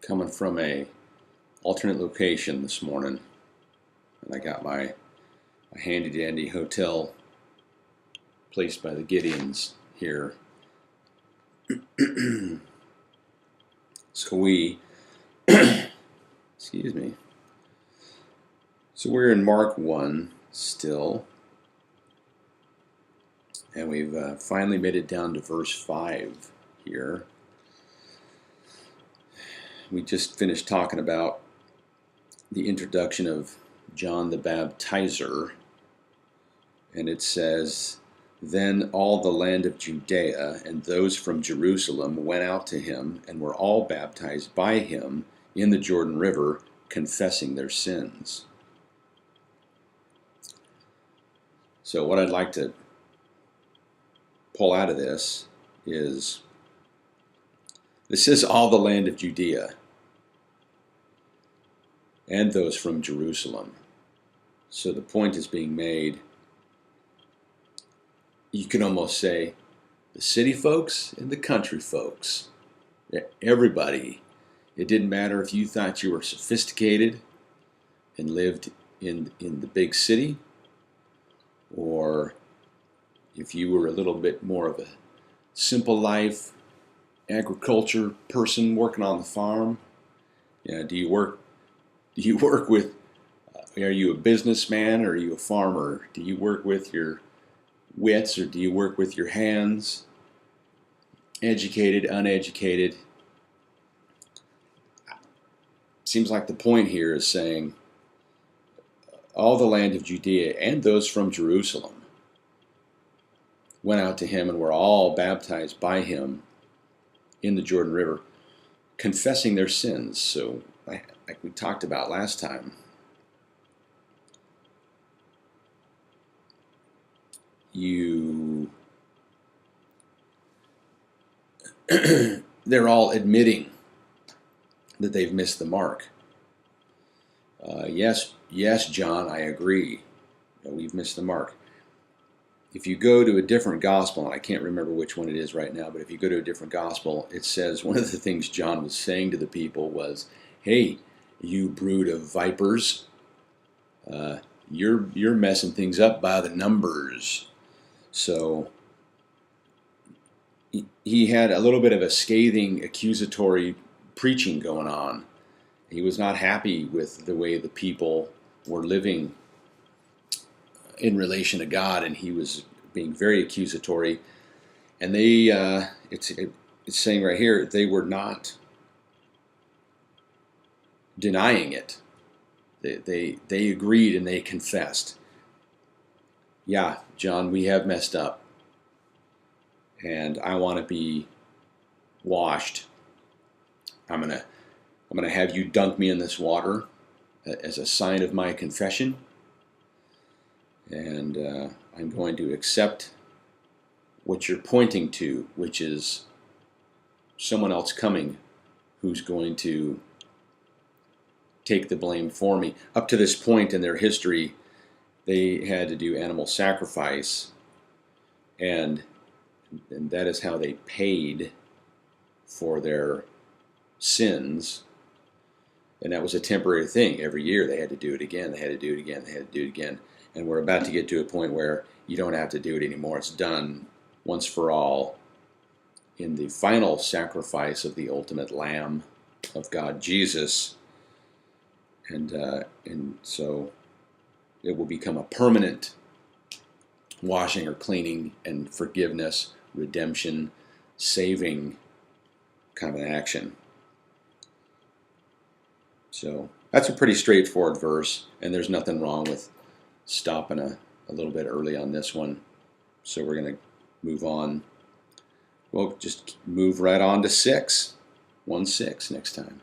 coming from a alternate location this morning, and I got my handy dandy hotel placed by the Gideons here. So excuse me. So we're in Mark 1 still, and we've finally made it down to verse 5 here. We just finished talking about the introduction of John the Baptizer, and it says, "Then all the land of Judea and those from Jerusalem went out to him and were all baptized by him in the Jordan River, confessing their sins." So what I'd like to pull out of this is all the land of Judea and those from Jerusalem. So the point is being made, you can almost say, the city folks and the country folks. Everybody. It didn't matter if you thought you were sophisticated and lived in the big city, or if you were a little bit more of a simple life, agriculture person working on the farm. Do you work with, are you a businessman or are you a farmer? Do you work with your wits or do you work with your hands? Educated, uneducated. Seems like the point here is saying all the land of Judea and those from Jerusalem went out to him and were all baptized by him in the Jordan River, confessing their sins. So, like we talked about last time, they're all admitting that they've missed the mark. Yes, John, I agree. We've missed the mark. If you go to a different gospel, and I can't remember which one it is right now, but if you go to a different gospel, it says one of the things John was saying to the people was, "Hey, you brood of vipers, you're messing things up by the numbers." So he had a little bit of a scathing, accusatory preaching going on. He was not happy with the way the people were living in relation to God, and he was being very accusatory. And it's saying right here, they were not denying it. They agreed and they confessed. Yeah, John, we have messed up, and I want to be washed. I'm gonna have you dunk me in this water as a sign of my confession, and I'm going to accept what you're pointing to, which is someone else coming who's going to take the blame for me. Up to this point in their history, they had to do animal sacrifice, and that is how they paid for their sins. And that was a temporary thing. Every year they had to do it again. They had to do it again. They had to do it again. And we're about to get to a point where you don't have to do it anymore. It's done once for all in the final sacrifice of the ultimate Lamb of God, Jesus. And so it will become a permanent washing or cleaning and forgiveness, redemption, saving kind of an action. So that's a pretty straightforward verse, and there's nothing wrong with stopping a little bit early on this one. So we're going to move on. We'll just move right on to 6. 1-6 next time.